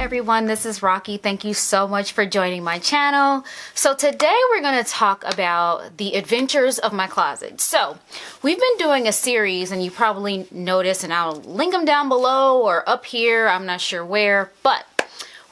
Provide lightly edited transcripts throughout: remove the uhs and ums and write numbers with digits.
everyone, this is Rocky. Thank you so much for joining my channel. So today we're going to talk about the adventures of my closet. So we've been doing a series, and you probably noticed, and I'll link them down below or up here, I'm not sure where, but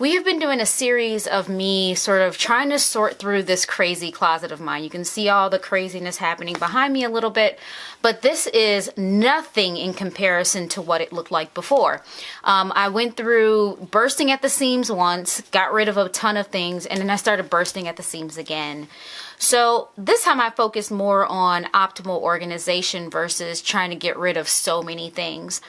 we have been doing a series of me sort of trying to sort through this crazy closet of mine. You can see all the craziness happening behind me a little bit, but this is nothing in comparison to what it looked like before. I went through bursting at the seams once, got rid of a ton of things, and then I started bursting at the seams again. So this time I focused more on optimal organization versus trying to get rid of so many things.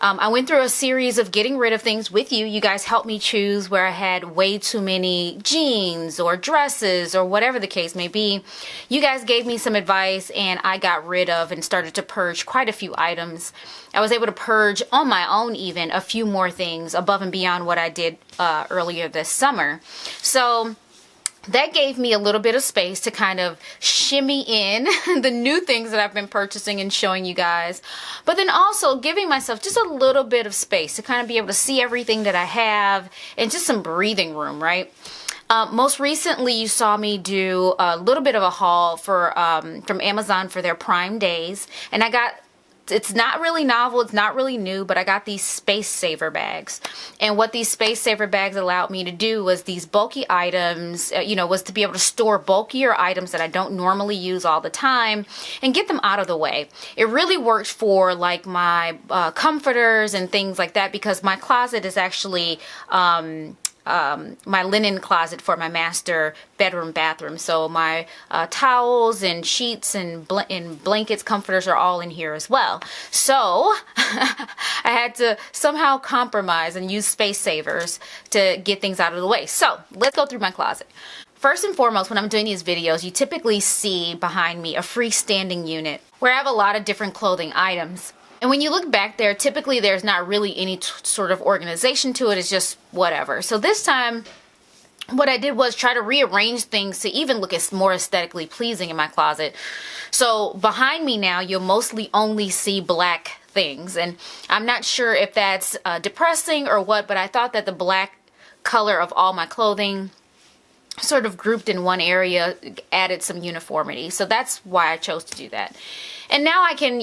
I went through a series of getting rid of things with you. You guys helped me choose where I had way too many jeans or dresses or whatever the case may be. You guys gave me some advice, and I got rid of and started to purge quite a few items. I was able to purge on my own even a few more things above and beyond what I did earlier this summer. So that gave me a little bit of space to kind of shimmy in the new things that I've been purchasing and showing you guys, but then also giving myself just a little bit of space to kind of be able to see everything that I have and just some breathing room, right? Most recently, you saw me do a little bit of a haul for from Amazon for their Prime Days, and I got, it's not really novel, it's not really new, but I got these space saver bags. And what these space saver bags allowed me to do was these bulky items, was to be able to store bulkier items that I don't normally use all the time and get them out of the way. It really worked for like my comforters and things like that, because my closet is actually my linen closet for my master bedroom bathroom. So my towels and sheets and blankets, comforters are all in here as well. So I had to somehow compromise and use space savers to get things out of the way. So let's go through my closet. First and foremost, when I'm doing these videos, you typically see behind me a freestanding unit where I have a lot of different clothing items. And when you look back there, typically there's not really any sort of organization to it. It's just whatever. So this time, what I did was try to rearrange things to even look as more aesthetically pleasing in my closet. So behind me now, you'll mostly only see black things. And I'm not sure if that's depressing or what, but I thought that the black color of all my clothing sort of grouped in one area added some uniformity. So that's why I chose to do that. And now I can,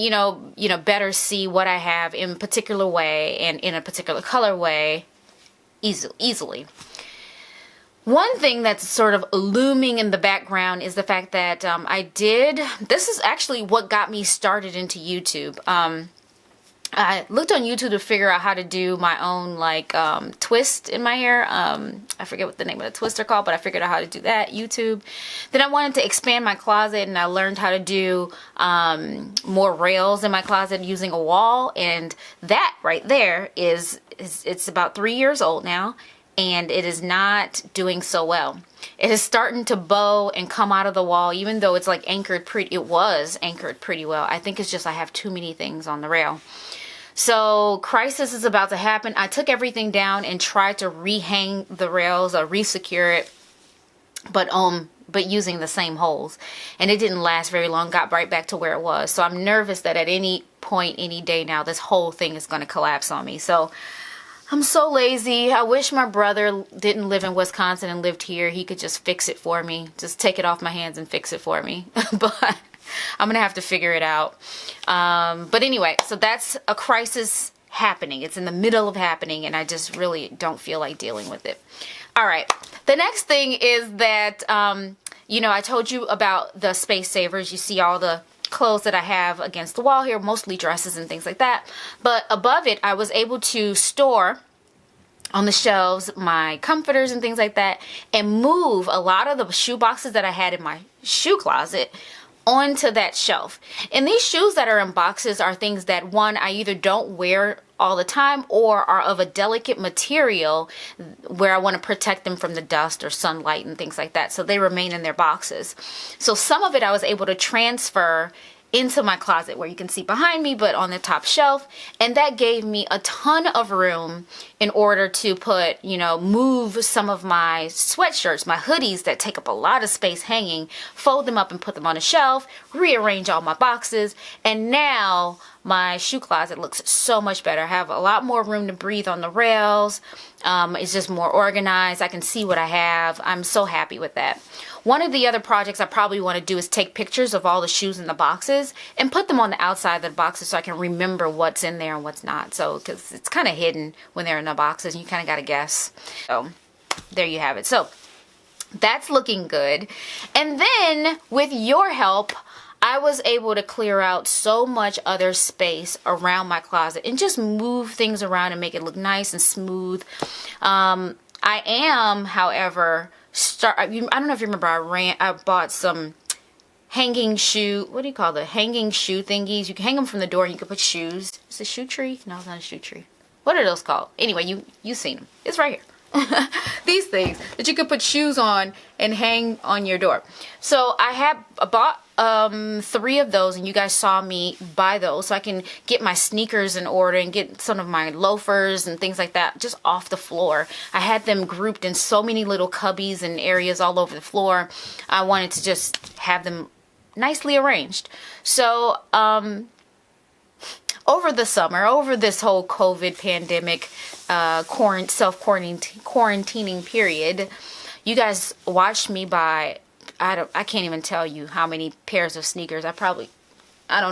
better see what I have in a particular way and in a particular color way easily. One thing that's sort of looming in the background is the fact that this is actually what got me started into YouTube. I looked on YouTube to figure out how to do my own twist in my hair. I forget what the name of the twister called, but I figured out how to do that, YouTube. Then I wanted to expand my closet, and I learned how to do more rails in my closet using a wall. And that right there it's about 3 years old now, and it is not doing so well. It is starting to bow and come out of the wall, even though it's it was anchored pretty well. I think it's just I have too many things on the rail. So crisis is about to happen. I took everything down and tried to rehang the rails or re-secure it, but using the same holes, and it didn't last very long. Got right back to where it was. So I'm nervous that at any point, any day now, this whole thing is going to collapse on me. So I'm so lazy. I wish my brother didn't live in Wisconsin and lived here. He could just fix it for me. Just take it off my hands and fix it for me. But I'm going to have to figure it out. But anyway, so that's a crisis happening. It's in the middle of happening, and I just really don't feel like dealing with it. All right. The next thing is that, I told you about the space savers. You see all the clothes that I have against the wall here, mostly dresses and things like that. But above it, I was able to store on the shelves my comforters and things like that, and move a lot of the shoe boxes that I had in my shoe closet onto that shelf. And these shoes that are in boxes are things that, one, I either don't wear all the time or are of a delicate material where I want to protect them from the dust or sunlight and things like that. So they remain in their boxes. So some of it I was able to transfer into my closet, where you can see behind me, but on the top shelf. And that gave me a ton of room in order to put, move some of my sweatshirts, my hoodies that take up a lot of space hanging, fold them up and put them on a shelf, rearrange all my boxes. And now my shoe closet looks so much better. I have a lot more room to breathe on the rails. It's just more organized. I can see what I have. I'm so happy with that. One of the other projects I probably want to do is take pictures of all the shoes in the boxes and put them on the outside of the boxes so I can remember what's in there and what's not. So, because it's kind of hidden when they're in the boxes and you kind of got to guess. So, there you have it. So, that's looking good. And then, with your help, I was able to clear out so much other space around my closet and just move things around and make it look nice and smooth. I am, however, I don't know if you remember, I bought some hanging shoe, what do you call the hanging shoe thingies? You can hang them from the door and you can put shoes. Is it a shoe tree? No, it's not a shoe tree. What are those called? Anyway, you've seen them. It's right here. These things that you could put shoes on and hang on your door. So I bought 3 of those, and you guys saw me buy those so I can get my sneakers in order and get some of my loafers and things like that just off the floor. I had them grouped in so many little cubbies and areas all over the floor. I wanted to just have them nicely arranged. So over the summer, over this whole COVID pandemic, self-quarantining period, you guys watched me buy, I can't even tell you how many pairs of sneakers. I don't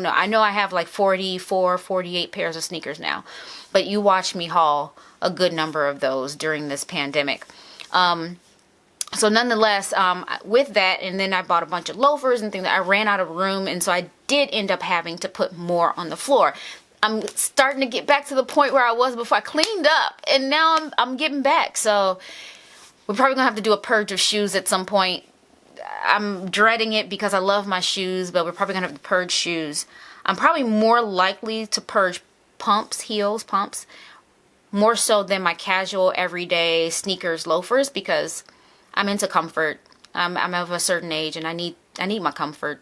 know. I know I have like 44, 48 pairs of sneakers now, but you watched me haul a good number of those during this pandemic. So nonetheless, with that, and then I bought a bunch of loafers and things, I ran out of room, and so I did end up having to put more on the floor. I'm starting to get back to the point where I was before I cleaned up, and now I'm getting back. So we're probably gonna have to do a purge of shoes at some point. I'm dreading it because I love my shoes, but we're probably gonna have to purge shoes. I'm probably more likely to purge heels, pumps, more so than my casual everyday sneakers, loafers, because I'm into comfort. I'm of a certain age and I need my comfort.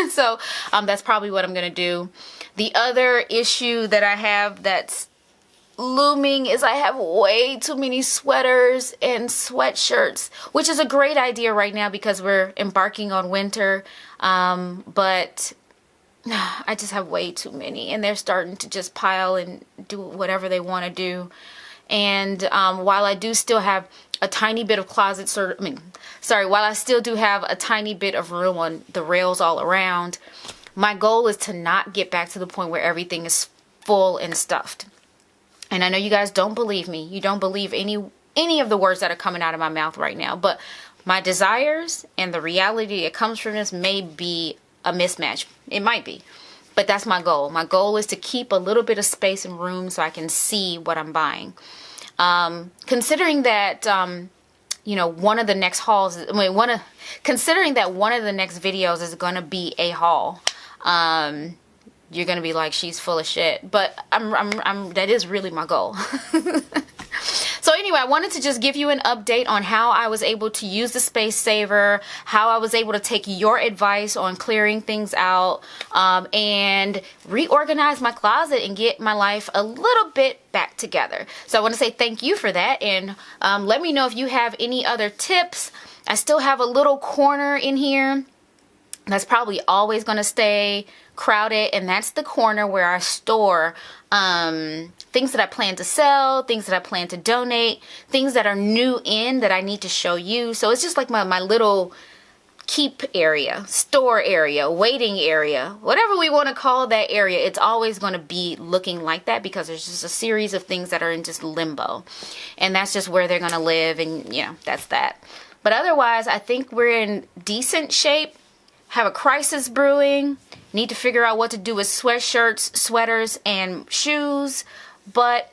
So that's probably what I'm gonna do. The other issue that I have that's looming is I have way too many sweaters and sweatshirts, which is a great idea right now because we're embarking on winter. But I just have way too many, and they're starting to just pile and do whatever they want to do. And while I do still have a tiny bit of closet, while I still do have a tiny bit of room on the rails all around, my goal is to not get back to the point where everything is full and stuffed. And I know you guys don't believe me. You don't believe any of the words that are coming out of my mouth right now. But my desires and the reality that comes from this may be a mismatch. It might be. But that's my goal. My goal is to keep a little bit of space and room so I can see what I'm buying. Considering that, one of the next hauls, considering that one of the next videos is going to be a haul, you're going to be like, she's full of shit. But that is really my goal. So anyway, I wanted to just give you an update on how I was able to use the Space Saver, how I was able to take your advice on clearing things out, and reorganize my closet and get my life a little bit back together. So I want to say thank you for that, and let me know if you have any other tips. I still have a little corner in here that's probably always going to stay crowded, and that's the corner where I store things that I plan to sell, things that I plan to donate, things that are new in that I need to show you. So it's just like my little keep area, store area, waiting area, whatever we want to call that area. It's always going to be looking like that because there's just a series of things that are in just limbo, and that's just where they're going to live, and that's that. But otherwise, I think we're in decent shape. Have a crisis brewing, need to figure out what to do with sweatshirts, sweaters, and shoes, but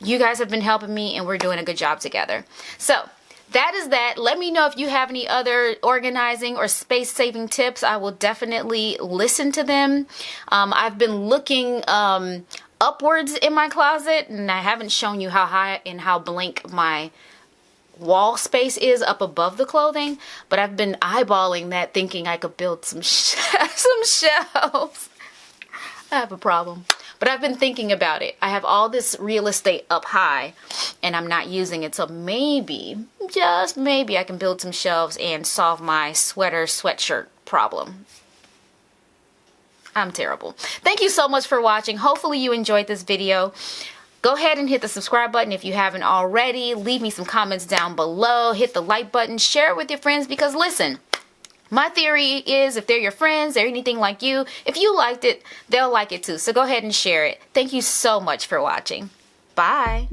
you guys have been helping me and we're doing a good job together. So that is that. Let me know if you have any other organizing or space saving tips. I will definitely listen to them. I've been looking upwards in my closet, and I haven't shown you how high and how blank my wall space is up above the clothing, but I've been eyeballing that, thinking I could build some shelves. I have a problem, but I've been thinking about it. I have all this real estate up high and I'm not using it, so maybe, just maybe, I can build some shelves and solve my sweatshirt problem. I'm terrible. Thank you so much for watching. Hopefully you enjoyed this video. Go ahead and hit the subscribe button if you haven't already. Leave me some comments down below. Hit the like button. Share it with your friends because listen, my theory is if they're your friends, they're anything like you, if you liked it, they'll like it too. So go ahead and share it. Thank you so much for watching. Bye.